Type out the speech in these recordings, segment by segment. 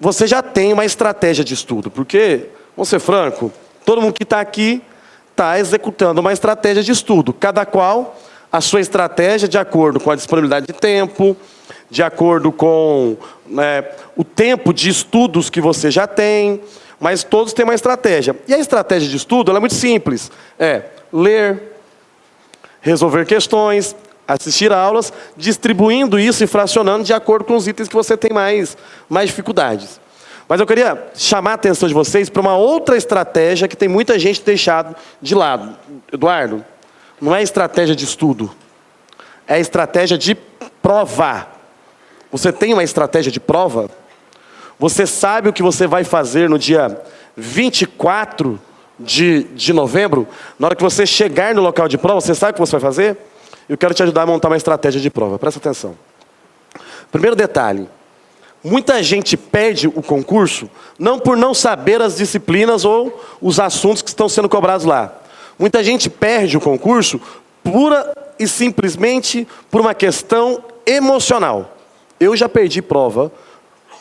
você já tem uma estratégia de estudo, porque, vamos ser franco, todo mundo que está aqui está executando uma estratégia de estudo, cada qual a sua estratégia de acordo com a disponibilidade de tempo, de acordo com o tempo de estudos que você já tem, mas todos têm uma estratégia. E a estratégia de estudo ela é muito simples, é ler, resolver questões, assistir aulas, distribuindo isso e fracionando de acordo com os itens que você tem mais dificuldades. Mas eu queria chamar a atenção de vocês para uma outra estratégia que tem muita gente deixado de lado. Eduardo, não é estratégia de estudo, é estratégia de prova. Você tem uma estratégia de prova? Você sabe o que você vai fazer no dia 24 de novembro? Na hora que você chegar no local de prova, você sabe o que você vai fazer? Eu quero te ajudar a montar uma estratégia de prova. Presta atenção. Primeiro detalhe. Muita gente perde o concurso não por não saber as disciplinas ou os assuntos que estão sendo cobrados lá. Muita gente perde o concurso pura e simplesmente por uma questão emocional. Eu já perdi prova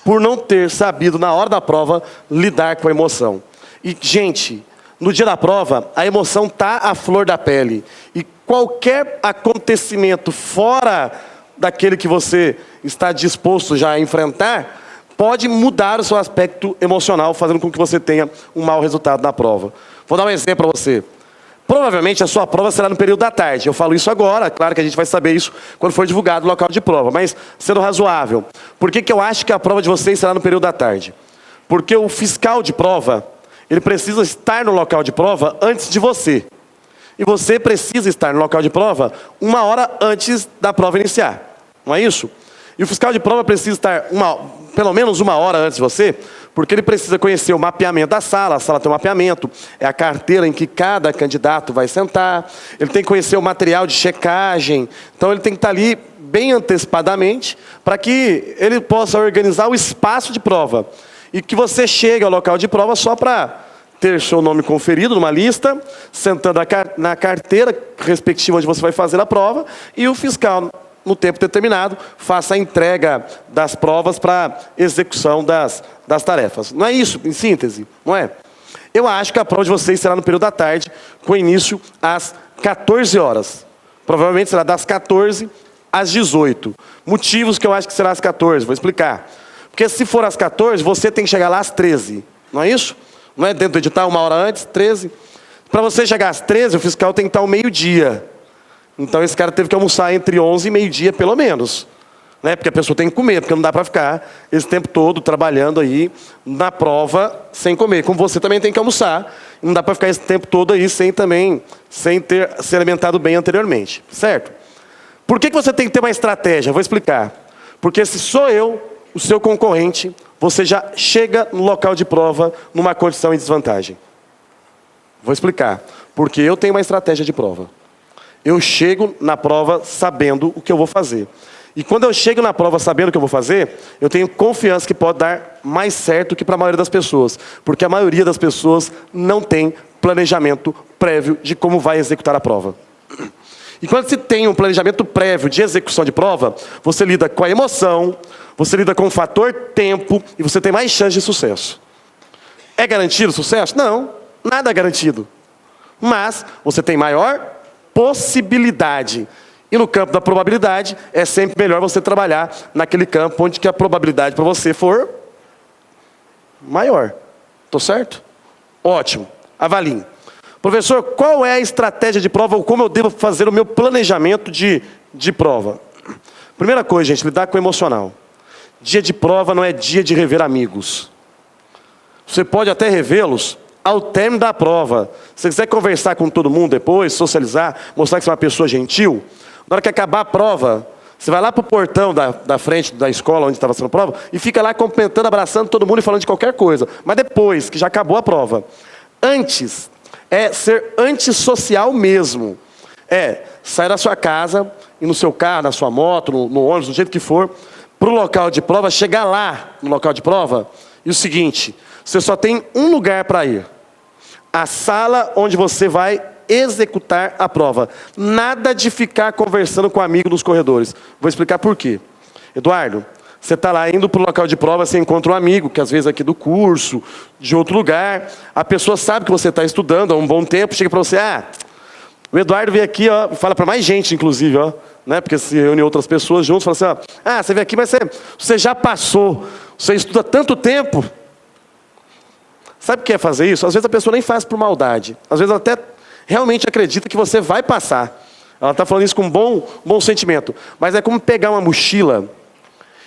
por não ter sabido, na hora da prova, lidar com a emoção. E, gente, no dia da prova, a emoção está à flor da pele. E qualquer acontecimento fora daquele que você está disposto já a enfrentar, pode mudar o seu aspecto emocional, fazendo com que você tenha um mau resultado na prova. Vou dar um exemplo para você. Provavelmente a sua prova será no período da tarde. Eu falo isso agora, claro que a gente vai saber isso quando for divulgado o local de prova, mas sendo razoável. Por que eu acho que a prova de vocês será no período da tarde? Porque o fiscal de prova, ele precisa estar no local de prova antes de você. E você precisa estar no local de prova 1 hora antes da prova iniciar. Não é isso? E o fiscal de prova precisa estar pelo menos 1 hora antes de você, porque ele precisa conhecer o mapeamento da sala. A sala tem um mapeamento, é a carteira em que cada candidato vai sentar. Ele tem que conhecer o material de checagem. Então ele tem que estar ali bem antecipadamente para que ele possa organizar o espaço de prova. E que você chegue ao local de prova só para ter seu nome conferido numa lista, sentando na carteira respectiva onde você vai fazer a prova, e o fiscal, no tempo determinado, faça a entrega das provas para execução das tarefas. Não é isso, em síntese? Não é? Eu acho que a prova de vocês será no período da tarde, com início às 14 horas. Provavelmente será das 14 às 18. Motivos que eu acho que será às 14, vou explicar. Porque se for às 14, você tem que chegar lá às 13. Não é isso? Não é dentro do edital, 1 hora antes, 13. Para você chegar às 13, o fiscal tem que estar ao meio-dia. Então esse cara teve que almoçar entre 11 e meio-dia, pelo menos. Né? Porque a pessoa tem que comer, porque não dá para ficar esse tempo todo trabalhando aí na prova sem comer. Como você também tem que almoçar, não dá para ficar esse tempo todo aí sem ter se alimentado bem anteriormente. Certo? Por que você tem que ter uma estratégia? Vou explicar. Porque se sou eu, o seu concorrente, você já chega no local de prova numa condição de desvantagem. Vou explicar. Porque eu tenho uma estratégia de prova. Eu chego na prova sabendo o que eu vou fazer. E quando eu chego na prova sabendo o que eu vou fazer, eu tenho confiança que pode dar mais certo que para a maioria das pessoas. Porque a maioria das pessoas não tem planejamento prévio de como vai executar a prova. E quando se tem um planejamento prévio de execução de prova, você lida com a emoção, você lida com o fator tempo e você tem mais chance de sucesso. É garantido o sucesso? Não, nada é garantido. Mas você tem maior possibilidade. E no campo da probabilidade, é sempre melhor você trabalhar naquele campo onde que a probabilidade para você for maior. Estou certo? Ótimo. Avaliem. Professor, qual é a estratégia de prova ou como eu devo fazer o meu planejamento de prova? Primeira coisa, gente, lidar com o emocional. Dia de prova não é dia de rever amigos. Você pode até revê-los ao término da prova. Se você quiser conversar com todo mundo depois, socializar, mostrar que você é uma pessoa gentil, na hora que acabar a prova, você vai lá para o portão da frente da escola onde estava sendo a prova e fica lá cumprimentando, abraçando todo mundo e falando de qualquer coisa. Mas depois que já acabou a prova. Antes, é ser antissocial mesmo. É sair da sua casa, ir no seu carro, na sua moto, no ônibus, do jeito que for, para o local de prova, chegar lá no local de prova, e o seguinte, você só tem um lugar para ir. A sala onde você vai executar a prova. Nada de ficar conversando com um amigo nos corredores. Vou explicar por quê. Eduardo, Você está lá indo para o local de prova, você encontra um amigo, que às vezes é aqui do curso, de outro lugar. A pessoa sabe que você está estudando há um bom tempo, chega para você, o Eduardo veio aqui, ó, fala para mais gente, inclusive, ó, né, porque se reúne outras pessoas juntos, fala assim, ó, você veio aqui, mas você já passou, você estuda há tanto tempo. Sabe o que é fazer isso? Às vezes a pessoa nem faz por maldade. Às vezes ela até realmente acredita que você vai passar. Ela está falando isso com um bom sentimento. Mas é como pegar uma mochila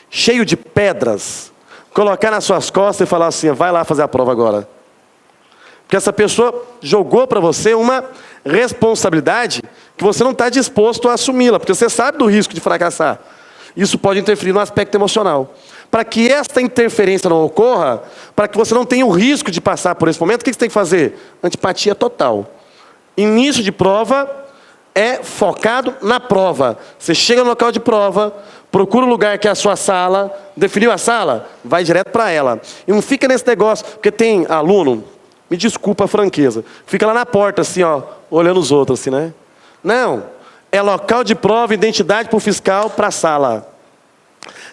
cheio de pedras, colocar nas suas costas e falar assim, vai lá fazer a prova agora. Porque essa pessoa jogou para você uma responsabilidade que você não está disposto a assumi-la, porque você sabe do risco de fracassar. Isso pode interferir no aspecto emocional. Para que esta interferência não ocorra, para que você não tenha o risco de passar por esse momento, o que você tem que fazer? Antipatia total. Início de prova é focado na prova. Você chega no local de prova, procura o lugar que é a sua sala, definiu a sala, vai direto para ela. E não fica nesse negócio, porque tem aluno, me desculpa a franqueza, fica lá na porta assim, ó, olhando os outros assim, né? Não, é local de prova, identidade para o fiscal, para a sala.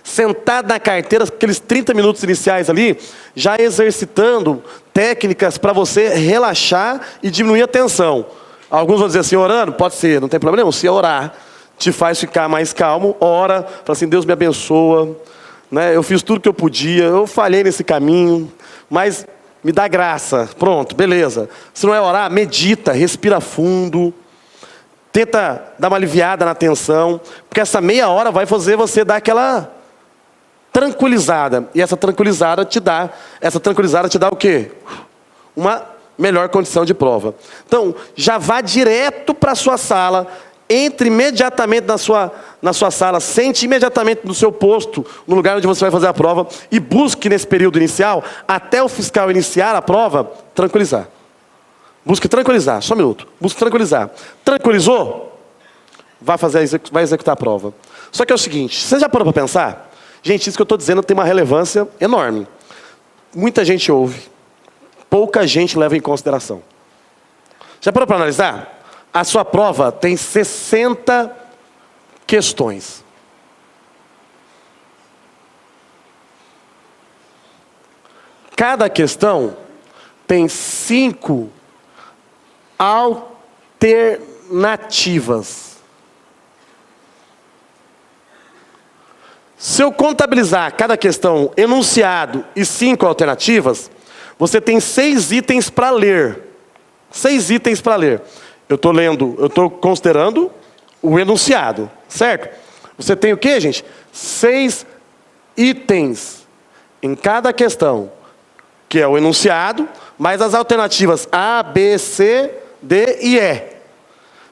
Sentado na carteira, aqueles 30 minutos iniciais ali, já exercitando técnicas para você relaxar e diminuir a tensão. Alguns vão dizer assim, orando, pode ser, não tem problema nenhum, se orar te faz ficar mais calmo, ora, fala assim, Deus me abençoa, né? Eu fiz tudo que eu podia, eu falhei nesse caminho, mas me dá graça, pronto, beleza. Se não é orar, medita, respira fundo, tenta dar uma aliviada na tensão, porque essa meia hora vai fazer você dar aquela tranquilizada, e essa tranquilizada te dá o quê? Uma melhor condição de prova. Então, já vá direto para a sua sala, entre imediatamente na sua sala, sente imediatamente no seu posto, no lugar onde você vai fazer a prova, e busque nesse período inicial, até o fiscal iniciar a prova, tranquilizar. Busque tranquilizar, só um minuto. Busque tranquilizar. Tranquilizou? Vai executar a prova. Só que é o seguinte, você já parou para pensar? Gente, isso que eu estou dizendo tem uma relevância enorme. Muita gente ouve, pouca gente leva em consideração. Já parou para analisar? A sua prova tem 60 questões. Cada questão tem 5 alternativas. Se eu contabilizar cada questão enunciado e 5 alternativas, você tem 6 itens para ler. 6 itens para ler. Eu estou considerando o enunciado, certo? Você tem o quê, gente? 6 itens em cada questão, que é o enunciado, mais as alternativas A, B, C, D e E.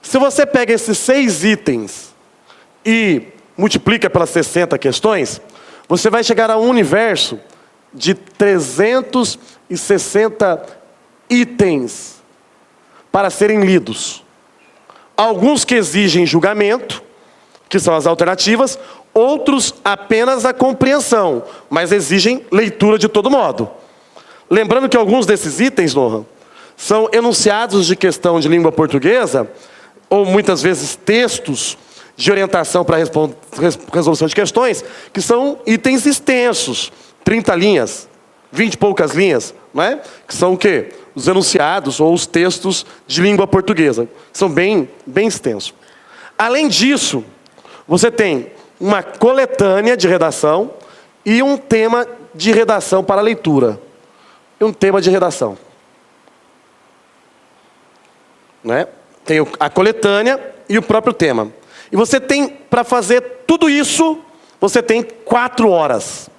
Se você pega esses 6 itens e multiplica pelas 60 questões, você vai chegar a um universo de 360 itens para serem lidos. Alguns que exigem julgamento, que são as alternativas, outros apenas a compreensão, mas exigem leitura de todo modo. Lembrando que alguns desses itens, Nohan, são enunciados de questão de língua portuguesa, ou muitas vezes textos de orientação para resolução de questões, que são itens extensos, 30 linhas, 20 e poucas linhas, não é? Que são o quê? Os enunciados ou os textos de língua portuguesa. São bem extensos. Além disso, você tem uma coletânea de redação e um tema de redação para leitura. E um tema de redação. Não é? Tem a coletânea e o próprio tema. E você tem, para fazer tudo isso, você tem 4 horas.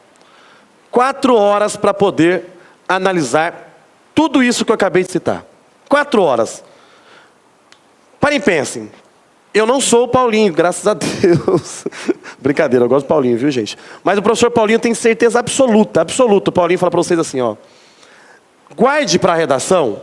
4 horas para poder analisar tudo isso que eu acabei de citar. 4 horas. Parem e pensem. Eu não sou o Paulinho, graças a Deus. Brincadeira, eu gosto do Paulinho, viu, gente? Mas o professor Paulinho tem certeza absoluta. O Paulinho fala para vocês assim, ó. Guarde para a redação,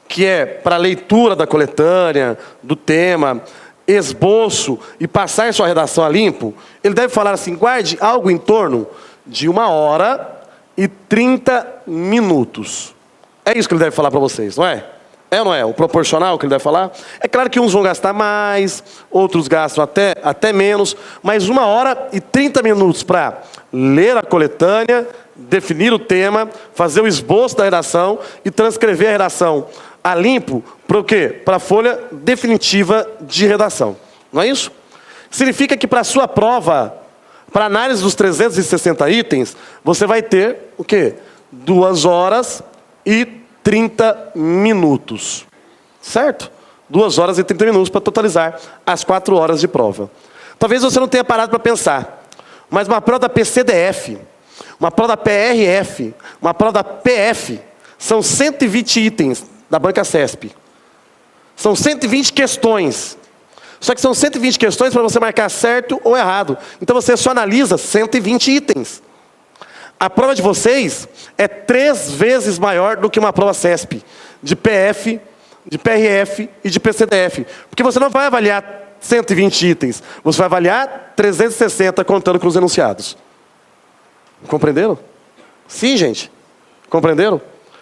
que é para a leitura da coletânea, do tema, esboço e passar sua redação a limpo, ele deve falar assim, guarde algo em torno de 1 hora e 30 minutos. É isso que ele deve falar para vocês, não é? É ou não é? O proporcional que ele deve falar? É claro que uns vão gastar mais, outros gastam até menos, mas 1 hora e 30 minutos para ler a coletânea, definir o tema, fazer o esboço da redação e transcrever a redação a limpo para o quê? Para a folha definitiva de redação. Não é isso? Significa que para a sua prova, para análise dos 360 itens, você vai ter o quê? 2 horas e 30 minutos. Certo? 2 horas e 30 minutos para totalizar as 4 horas de prova. Talvez você não tenha parado para pensar, mas uma prova da PCDF, uma prova da PRF, uma prova da PF, são 120 itens da banca CESP. São 120 questões. Só que são 120 questões para você marcar certo ou errado. Então você só analisa 120 itens. A prova de vocês é 3 vezes maior do que uma prova CESP, de PF, de PRF e de PCDF. Porque você não vai avaliar 120 itens, você vai avaliar 360 contando com os enunciados. Compreenderam? Sim, gente. Compreenderam?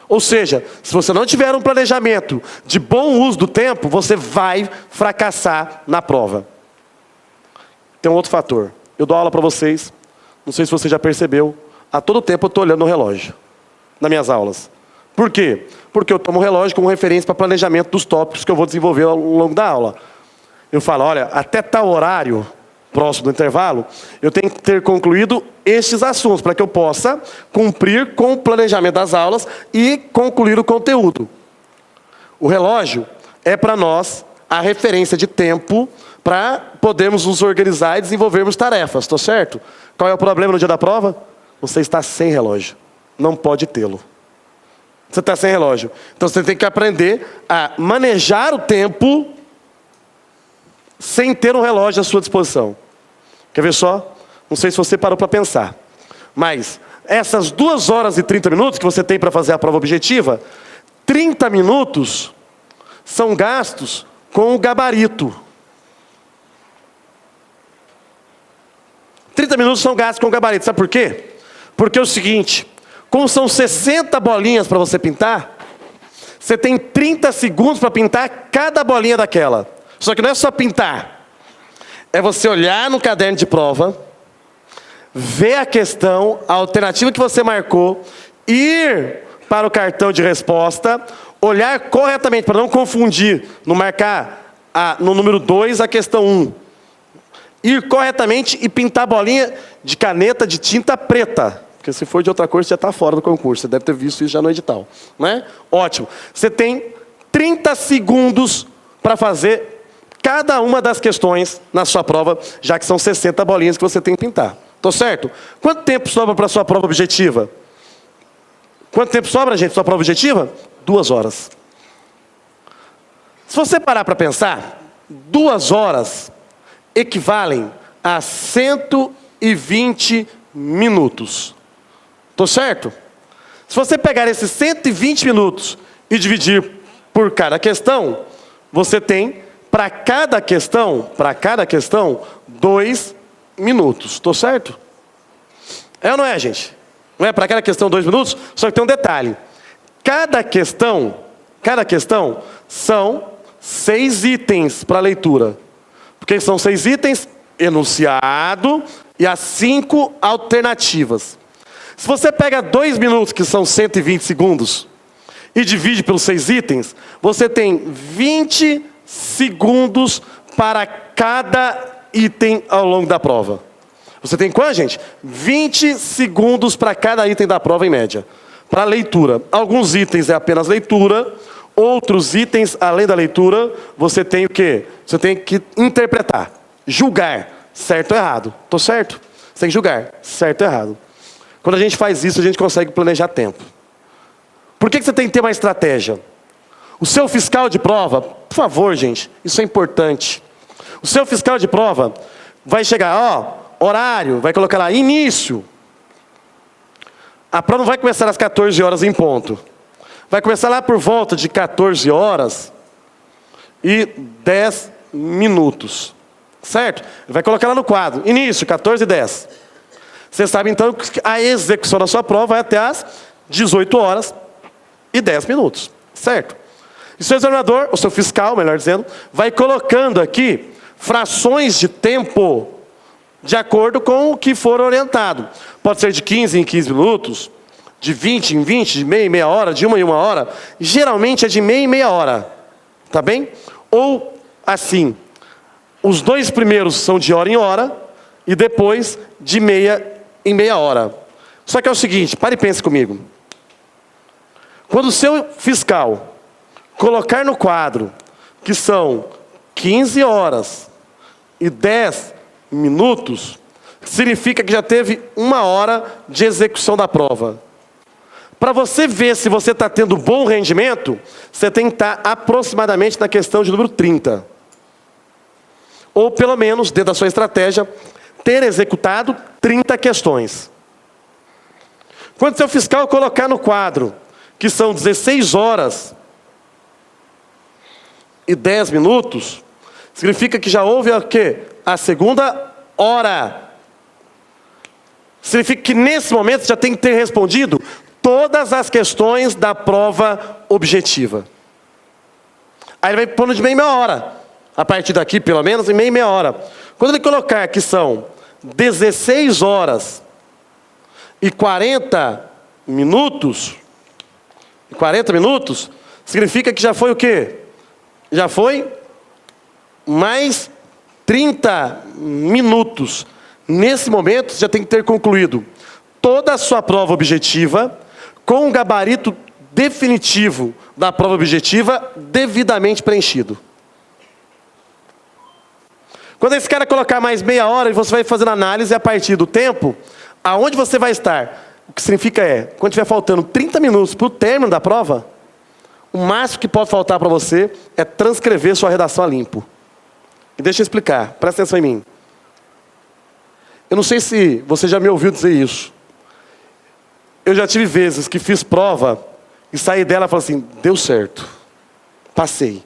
Ou seja, se você não tiver um planejamento de bom uso do tempo, você vai fracassar na prova. Tem um outro fator. Eu dou aula para vocês, não sei se você já percebeu, a todo tempo eu estou olhando no relógio, nas minhas aulas. Por quê? Porque eu tomo o relógio como referência para planejamento dos tópicos que eu vou desenvolver ao longo da aula. Eu falo, olha, até tal horário, próximo do intervalo, eu tenho que ter concluído estes assuntos, para que eu possa cumprir com o planejamento das aulas e concluir o conteúdo. O relógio é para nós a referência de tempo para podermos nos organizar e desenvolvermos tarefas, tá certo? Qual é o problema no dia da prova? Você está sem relógio, não pode tê-lo. Você está sem relógio. Então você tem que aprender a manejar o tempo sem ter um relógio à sua disposição. Quer ver só? Não sei se você parou para pensar. Mas essas 2 horas e 30 minutos que você tem para fazer a prova objetiva, 30 minutos são gastos com o gabarito. 30 minutos são gastos com o gabarito. Sabe por quê? Porque é o seguinte, como são 60 bolinhas para você pintar, você tem 30 segundos para pintar cada bolinha daquela. Só que não é só pintar. É você olhar no caderno de prova, ver a questão, a alternativa que você marcou, ir para o cartão de resposta, olhar corretamente, para não confundir, não marcar no número 2 a questão 1. Ir corretamente e pintar a bolinha de caneta de tinta preta. Porque se for de outra cor, você já está fora do concurso. Você deve ter visto isso já no edital. Não é? Ótimo. Você tem 30 segundos para fazer cada uma das questões na sua prova, já que são 60 bolinhas que você tem que pintar. Tô certo? Quanto tempo sobra para a sua prova objetiva? Quanto tempo sobra, gente, para a sua prova objetiva? 2 horas. Se você parar para pensar, 2 horas equivalem a 120 minutos. Tô certo? Se você pegar esses 120 minutos e dividir por cada questão, você tem, para cada questão, 2 minutos. Tô certo? É ou não é, gente? Não é para cada questão 2 minutos? Só que tem um detalhe. Cada questão são 6 itens para leitura. Porque são 6 itens, enunciado e as 5 alternativas. Se você pega 2 minutos, que são 120 segundos, e divide pelos 6 itens, você tem 20 segundos para cada item ao longo da prova. Você tem quanto, gente? 20 segundos para cada item da prova, em média. Para leitura. Alguns itens é apenas leitura, outros itens, além da leitura, você tem o quê? Você tem que interpretar, julgar, certo ou errado. Tô certo? Você tem que julgar, certo ou errado. Quando a gente faz isso, a gente consegue planejar tempo. Por que você tem que ter uma estratégia? O seu fiscal de prova, por favor, gente, isso é importante. O seu fiscal de prova vai chegar, horário, vai colocar lá, início. A prova não vai começar às 14 horas em ponto. Vai começar lá por volta de 14 horas e 10 minutos. Certo? Vai colocar lá no quadro, início, 14 e 10. Você sabe então que a execução da sua prova vai até às 18 horas e 10 minutos. Certo? E o seu examinador, o seu fiscal, melhor dizendo, vai colocando aqui frações de tempo de acordo com o que for orientado. Pode ser de 15 em 15 minutos, de 20 em 20, de meia em meia hora, de uma em uma hora. Geralmente é de meia em meia hora, tá bem? Ou assim, os 2 primeiros são de hora em hora e depois de meia em meia hora. Só que é o seguinte, pare e pense comigo. Quando o seu fiscal colocar no quadro que são 15 horas e 10 minutos, significa que já teve 1 hora de execução da prova. Para você ver se você está tendo bom rendimento, você tem que estar aproximadamente na questão de número 30. Ou pelo menos, dentro da sua estratégia, ter executado 30 questões. Quando seu fiscal colocar no quadro que são 16 horas e 10 minutos, significa que já houve o quê? A segunda hora. Significa que nesse momento já tem que ter respondido todas as questões da prova objetiva. Aí ele vai pondo de meia em meia hora. A partir daqui, pelo menos, em meia em meia hora. Quando ele colocar que são 16 horas e 40 minutos, significa que já foi o quê? Já foi mais 30 minutos. Nesse momento, você já tem que ter concluído toda a sua prova objetiva, com o gabarito definitivo da prova objetiva devidamente preenchido. Quando esse cara colocar mais meia hora, você vai fazendo análise a partir do tempo, aonde você vai estar. O que significa quando estiver faltando 30 minutos para o término da prova, o máximo que pode faltar para você é transcrever sua redação a limpo. E deixa eu explicar, presta atenção em mim. Eu não sei se você já me ouviu dizer isso. Eu já tive vezes que fiz prova e saí dela e falei assim, deu certo, passei.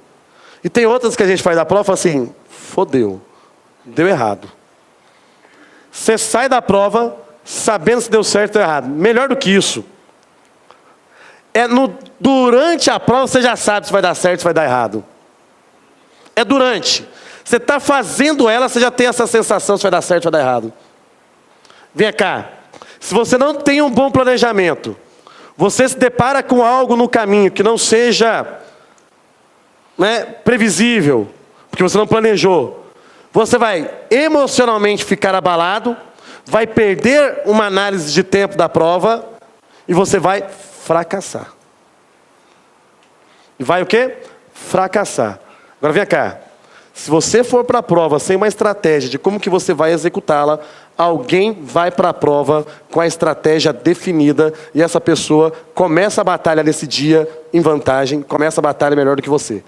E tem outras que a gente faz da prova e fala assim, fodeu, deu errado. Você sai da prova sabendo se deu certo ou errado. Melhor do que isso, durante a prova você já sabe se vai dar certo ou se vai dar errado. É durante. Você está fazendo ela, você já tem essa sensação se vai dar certo ou vai dar errado. Vem cá. Se você não tem um bom planejamento, você se depara com algo no caminho que não seja previsível, porque você não planejou, você vai emocionalmente ficar abalado, vai perder uma análise de tempo da prova e você vai fracassar. E vai o quê? Fracassar. Agora vem cá. Se você for para a prova sem uma estratégia de como que você vai executá-la, alguém vai para a prova com a estratégia definida e essa pessoa começa a batalha nesse dia em vantagem, começa a batalha melhor do que você.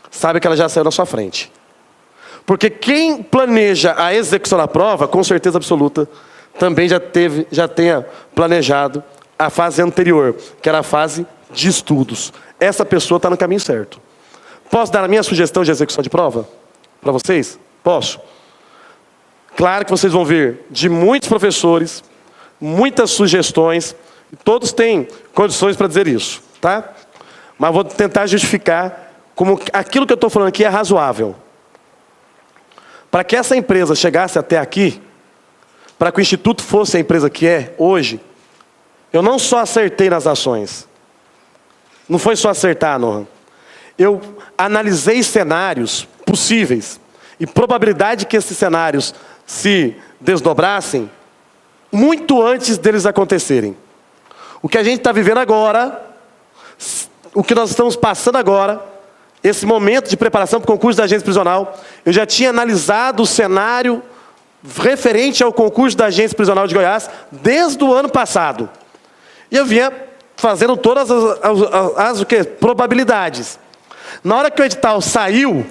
Sabe que ela já saiu na sua frente. Porque quem planeja a execução da prova, com certeza absoluta, também já tenha planejado a fase anterior, que era a fase de estudos. Essa pessoa está no caminho certo. Posso dar a minha sugestão de execução de prova? Para vocês? Posso? Claro que vocês vão ver de muitos professores, muitas sugestões, todos têm condições para dizer isso, tá? Mas vou tentar justificar como aquilo que eu estou falando aqui é razoável. Para que essa empresa chegasse até aqui, para que o Instituto fosse a empresa que é hoje, eu não só acertei nas ações. Não foi só acertar, Nohan. Eu analisei cenários possíveis e probabilidade que esses cenários se desdobrassem muito antes deles acontecerem. O que a gente está vivendo agora, o que nós estamos passando agora, esse momento de preparação para o concurso da agência prisional, eu já tinha analisado o cenário referente ao concurso da agência prisional de Goiás desde o ano passado. E eu vinha fazendo todas as probabilidades. Na hora que o edital saiu,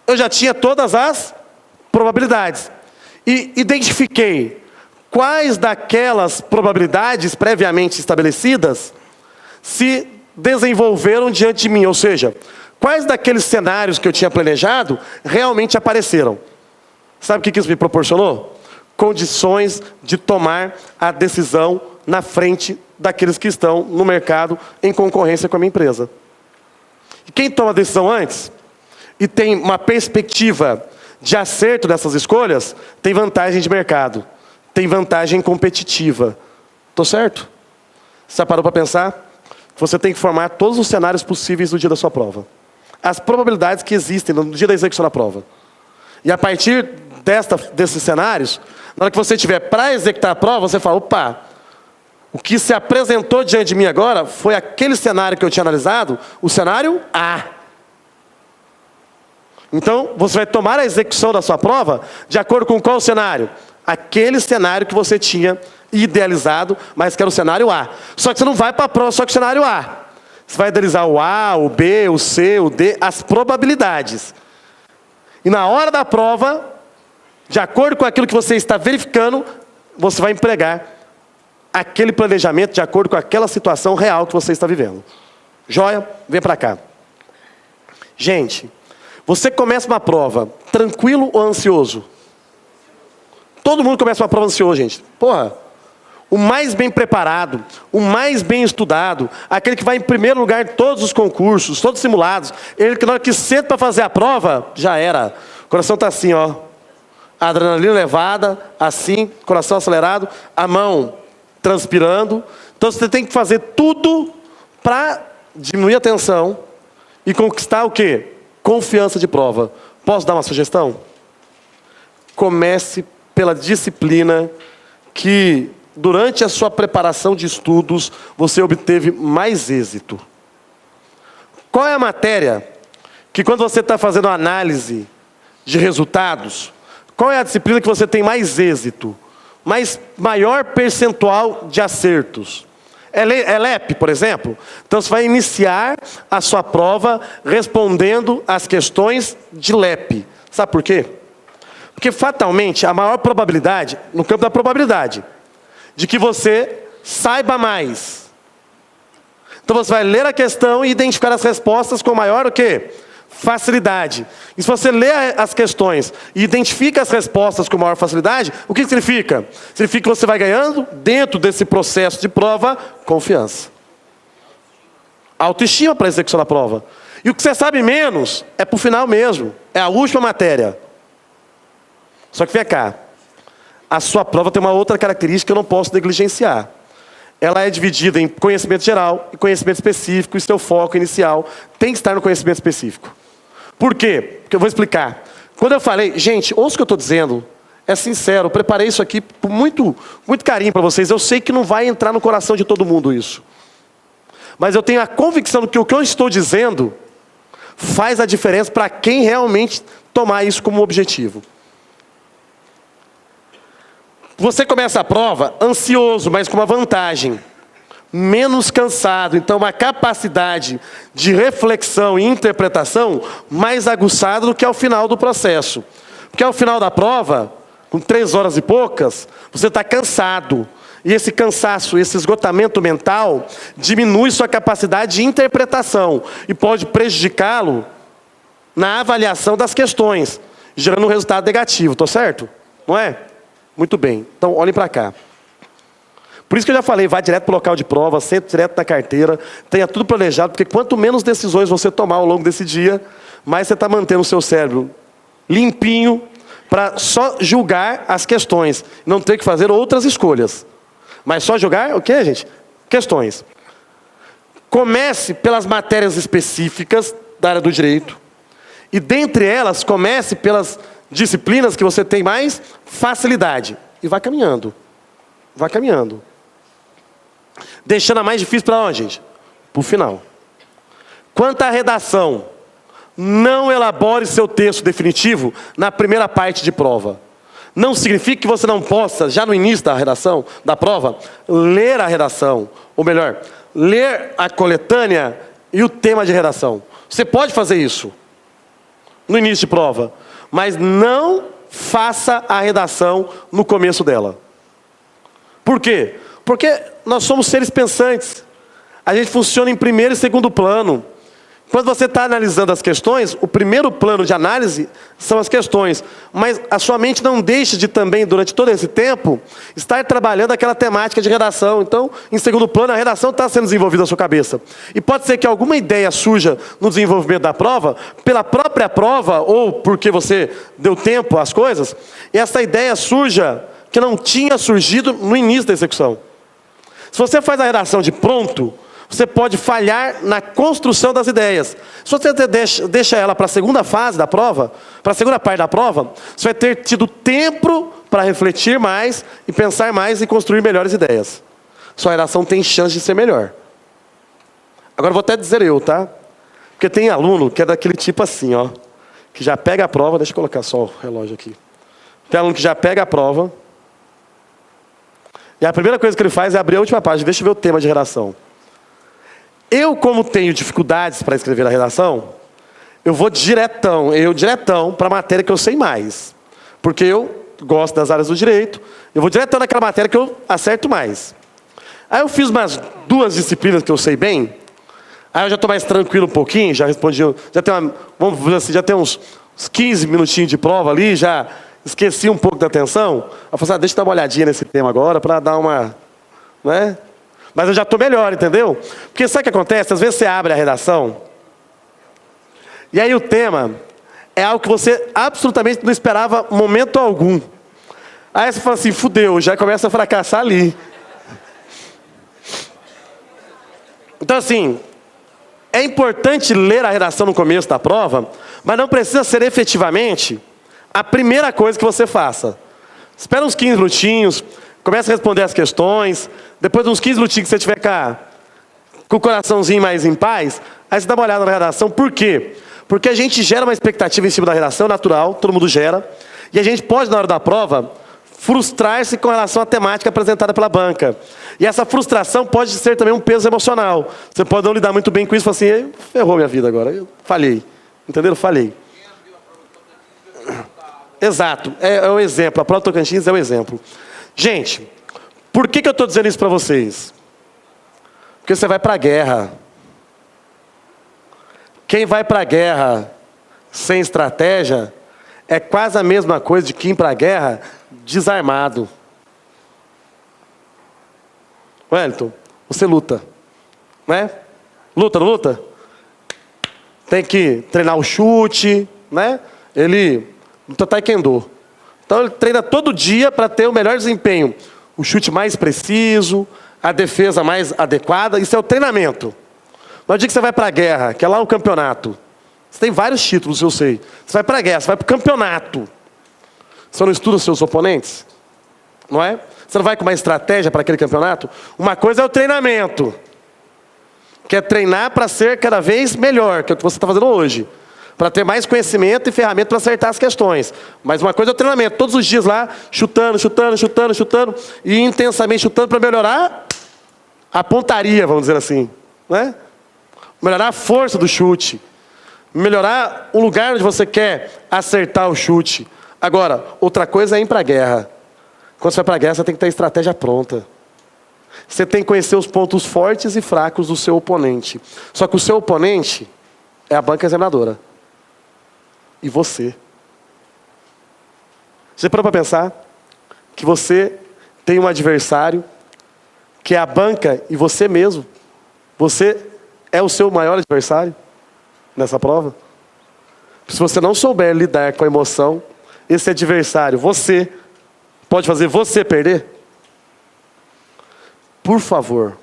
eu já tinha todas as probabilidades. E identifiquei quais daquelas probabilidades previamente estabelecidas se desenvolveram diante de mim. Ou seja, quais daqueles cenários que eu tinha planejado realmente apareceram. Sabe o que isso me proporcionou? Condições de tomar a decisão na frente daqueles que estão no mercado em concorrência com a minha empresa. E quem toma a decisão antes e tem uma perspectiva de acerto dessas escolhas, tem vantagem de mercado, tem vantagem competitiva. Tô certo? Você já parou para pensar? Você tem que formar todos os cenários possíveis no dia da sua prova. As probabilidades que existem no dia da execução da prova. E a partir desses cenários, na hora que você tiver para executar a prova, você fala, opa, o que se apresentou diante de mim agora foi aquele cenário que eu tinha analisado, o cenário A. Então, você vai tomar a execução da sua prova de acordo com qual cenário? Aquele cenário que você tinha idealizado, mas que era o cenário A. Só que você não vai para a prova só com o cenário A. Você vai idealizar o A, o B, o C, o D, as probabilidades. E na hora da prova, de acordo com aquilo que você está verificando, você vai empregar aquele planejamento de acordo com aquela situação real que você está vivendo. Joia? Vem para cá. Gente, você começa uma prova tranquilo ou ansioso? Todo mundo começa uma prova ansioso, gente. Porra, o mais bem preparado, o mais bem estudado, aquele que vai em primeiro lugar em todos os concursos, todos os simulados, ele que na hora que senta para fazer a prova, já era. O coração está assim, ó. A adrenalina elevada, assim, coração acelerado, a mão transpirando. Então você tem que fazer tudo para diminuir a tensão e conquistar o quê? Confiança de prova. Posso dar uma sugestão? Comece pela disciplina que, durante a sua preparação de estudos, você obteve mais êxito. Qual é a matéria que, quando você está fazendo análise de resultados, qual é a disciplina que você tem mais êxito? Maior percentual de acertos? É LEP, por exemplo? Então você vai iniciar a sua prova respondendo as questões de LEP. Sabe por quê? Porque fatalmente a maior probabilidade, no campo da probabilidade, de que você saiba mais. Então você vai ler a questão e identificar as respostas com maior o quê? Facilidade. E se você lê as questões e identifica as respostas com maior facilidade, o que significa? Significa que você vai ganhando, dentro desse processo de prova, confiança. Autoestima para a execução da prova. E o que você sabe menos é para o final mesmo. É a última matéria. Só que vem cá. A sua prova tem uma outra característica que eu não posso negligenciar. Ela é dividida em conhecimento geral e conhecimento específico, e seu foco inicial tem que estar no conhecimento específico. Por quê? Porque eu vou explicar. Quando eu falei, gente, ouça o que eu estou dizendo, é sincero, eu preparei isso aqui com muito carinho para vocês. Eu sei que não vai entrar no coração de todo mundo isso. Mas eu tenho a convicção de que o que eu estou dizendo faz a diferença para quem realmente tomar isso como objetivo. Você começa a prova ansioso, mas com uma vantagem. Menos cansado, então uma capacidade de reflexão e interpretação mais aguçada do que ao final do processo. Porque ao final da prova, com 3 horas e poucas, você está cansado. E esse cansaço, esse esgotamento mental, diminui sua capacidade de interpretação e pode prejudicá-lo na avaliação das questões, gerando um resultado negativo, tô certo? Não é? Muito bem, então olhem para cá. Por isso que eu já falei, vá direto para o local de prova, sente direto na carteira, tenha tudo planejado, porque quanto menos decisões você tomar ao longo desse dia, mais você está mantendo o seu cérebro limpinho para só julgar as questões, não ter que fazer outras escolhas. Mas só julgar o quê, gente? Questões. Comece pelas matérias específicas da área do direito, e dentre elas, comece pelas disciplinas que você tem mais facilidade. E vai caminhando. Vai caminhando. Deixando a mais difícil para onde, gente? Para o final. Quanto à redação, não elabore seu texto definitivo na primeira parte de prova. Não significa que você não possa, já no início da redação, da prova, ler a redação. Ou melhor, ler a coletânea e o tema de redação. Você pode fazer isso no início de prova. Mas não faça a redação no começo dela. Por quê? Porque nós somos seres pensantes. A gente funciona em primeiro e segundo plano. Quando você está analisando as questões, o primeiro plano de análise são as questões. Mas a sua mente não deixa de também, durante todo esse tempo, estar trabalhando aquela temática de redação. Então, em segundo plano, a redação está sendo desenvolvida na sua cabeça. E pode ser que alguma ideia surja no desenvolvimento da prova, pela própria prova, ou porque você deu tempo às coisas, e essa ideia surja que não tinha surgido no início da execução. Se você faz a redação de pronto, você pode falhar na construção das ideias. Se você deixa ela para a segunda fase da prova, para a segunda parte da prova, você vai ter tido tempo para refletir mais e pensar mais e construir melhores ideias. Sua redação tem chance de ser melhor. Agora vou até dizer eu, tá? Porque tem aluno que é daquele tipo assim, ó, que já pega a prova, deixa eu colocar só o relógio aqui. Tem aluno que já pega a prova, e a primeira coisa que ele faz é abrir a última página, deixa eu ver o tema de redação. Eu, como tenho dificuldades para escrever a redação, eu vou diretão para a matéria que eu sei mais. Porque eu gosto das áreas do direito, eu vou diretão naquela matéria que eu acerto mais. Aí eu fiz umas 2 disciplinas que eu sei bem, aí eu já estou mais tranquilo um pouquinho, já respondi, vamos dizer assim, já tem uns 15 minutinhos de prova ali, já esqueci um pouco da atenção. Eu falei assim, deixa eu dar uma olhadinha nesse tema agora, para dar uma... né? Mas eu já estou melhor, entendeu? Porque sabe o que acontece? Às vezes você abre a redação, e aí o tema é algo que você absolutamente não esperava momento algum. Aí você fala assim, fudeu, já começa a fracassar ali. Então assim, é importante ler a redação no começo da prova, mas não precisa ser efetivamente a primeira coisa que você faça. Espera uns 15 minutinhos, começa a responder as questões, depois de uns 15 minutinhos que você tiver com o coraçãozinho mais em paz, aí você dá uma olhada na redação. Por quê? Porque a gente gera uma expectativa em cima da redação, natural, todo mundo gera, e a gente pode, na hora da prova, frustrar-se com relação à temática apresentada pela banca. E essa frustração pode ser também um peso emocional. Você pode não lidar muito bem com isso e falar assim, ferrou minha vida agora, eu falhei. Entenderam? Falhei. Exato, é o exemplo, a prova Tocantins é o exemplo. Gente, por que eu estou dizendo isso para vocês? Porque você vai para a guerra. Quem vai para a guerra sem estratégia é quase a mesma coisa de quem ir para a guerra desarmado. Wellington, você luta, né? Luta, não luta? Tem que treinar o chute, né? Ele luta taekwondo. Então ele treina todo dia para ter o melhor desempenho. O chute mais preciso, a defesa mais adequada, isso é o treinamento. No dia que você vai para a guerra, que é lá o campeonato, você tem vários títulos, eu sei. Você vai para a guerra, você vai para o campeonato. Você não estuda os seus oponentes? Não é? Você não vai com uma estratégia para aquele campeonato? Uma coisa é o treinamento, que é treinar para ser cada vez melhor, que é o que você está fazendo hoje. Para ter mais conhecimento e ferramenta para acertar as questões. Mas uma coisa é o treinamento, todos os dias lá, chutando, e intensamente chutando para melhorar a pontaria, vamos dizer assim. Né? Melhorar a força do chute. Melhorar o lugar onde você quer acertar o chute. Agora, outra coisa é ir para a guerra. Quando você vai para a guerra, você tem que ter a estratégia pronta. Você tem que conhecer os pontos fortes e fracos do seu oponente. Só que o seu oponente é a banca examinadora. E você. Você parou para pensar que você tem um adversário que é a banca e você mesmo. Você é o seu maior adversário nessa prova. Se você não souber lidar com a emoção, esse adversário, você, pode fazer você perder. Por favor,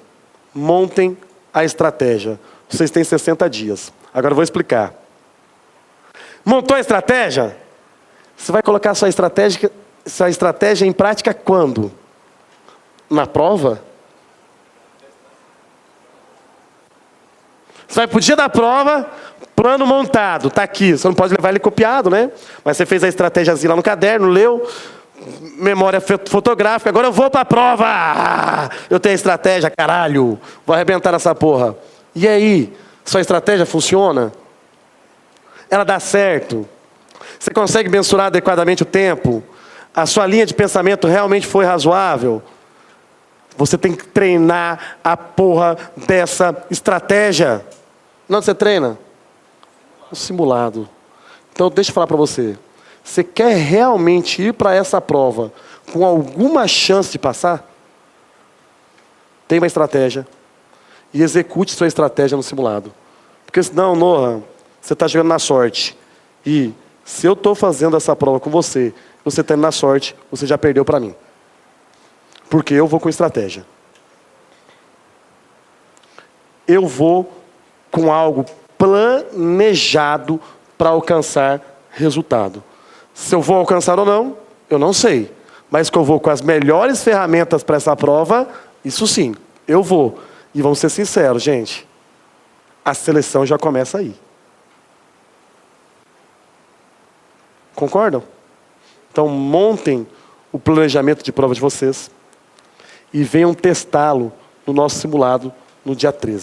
montem a estratégia. Vocês têm 60 dias. Agora eu vou explicar. Montou a estratégia? Você vai colocar sua estratégia em prática quando? Na prova? Você vai pro dia da prova, plano montado, está aqui. Você não pode levar ele copiado, né? Mas você fez a estratégiazinha lá no caderno, leu, memória fotográfica, agora eu vou para a prova. Eu tenho a estratégia, caralho. Vou arrebentar nessa porra. E aí, sua estratégia funciona? Ela dá certo? Você consegue mensurar adequadamente o tempo? A sua linha de pensamento realmente foi razoável? Você tem que treinar a porra dessa estratégia. Não, você treina. no simulado. Então, deixa eu falar para você. Você quer realmente ir para essa prova com alguma chance de passar? Tenha uma estratégia e execute sua estratégia no simulado. Porque senão, Noah, você está jogando na sorte. E se eu estou fazendo essa prova com você, você está indo na sorte, você já perdeu para mim. Porque eu vou com estratégia. Eu vou com algo planejado para alcançar resultado. Se eu vou alcançar ou não, eu não sei. Mas que eu vou com as melhores ferramentas para essa prova, isso sim, eu vou. E vamos ser sinceros, gente. A seleção já começa aí. Concordam? Então montem o planejamento de prova de vocês e venham testá-lo no nosso simulado no dia 13.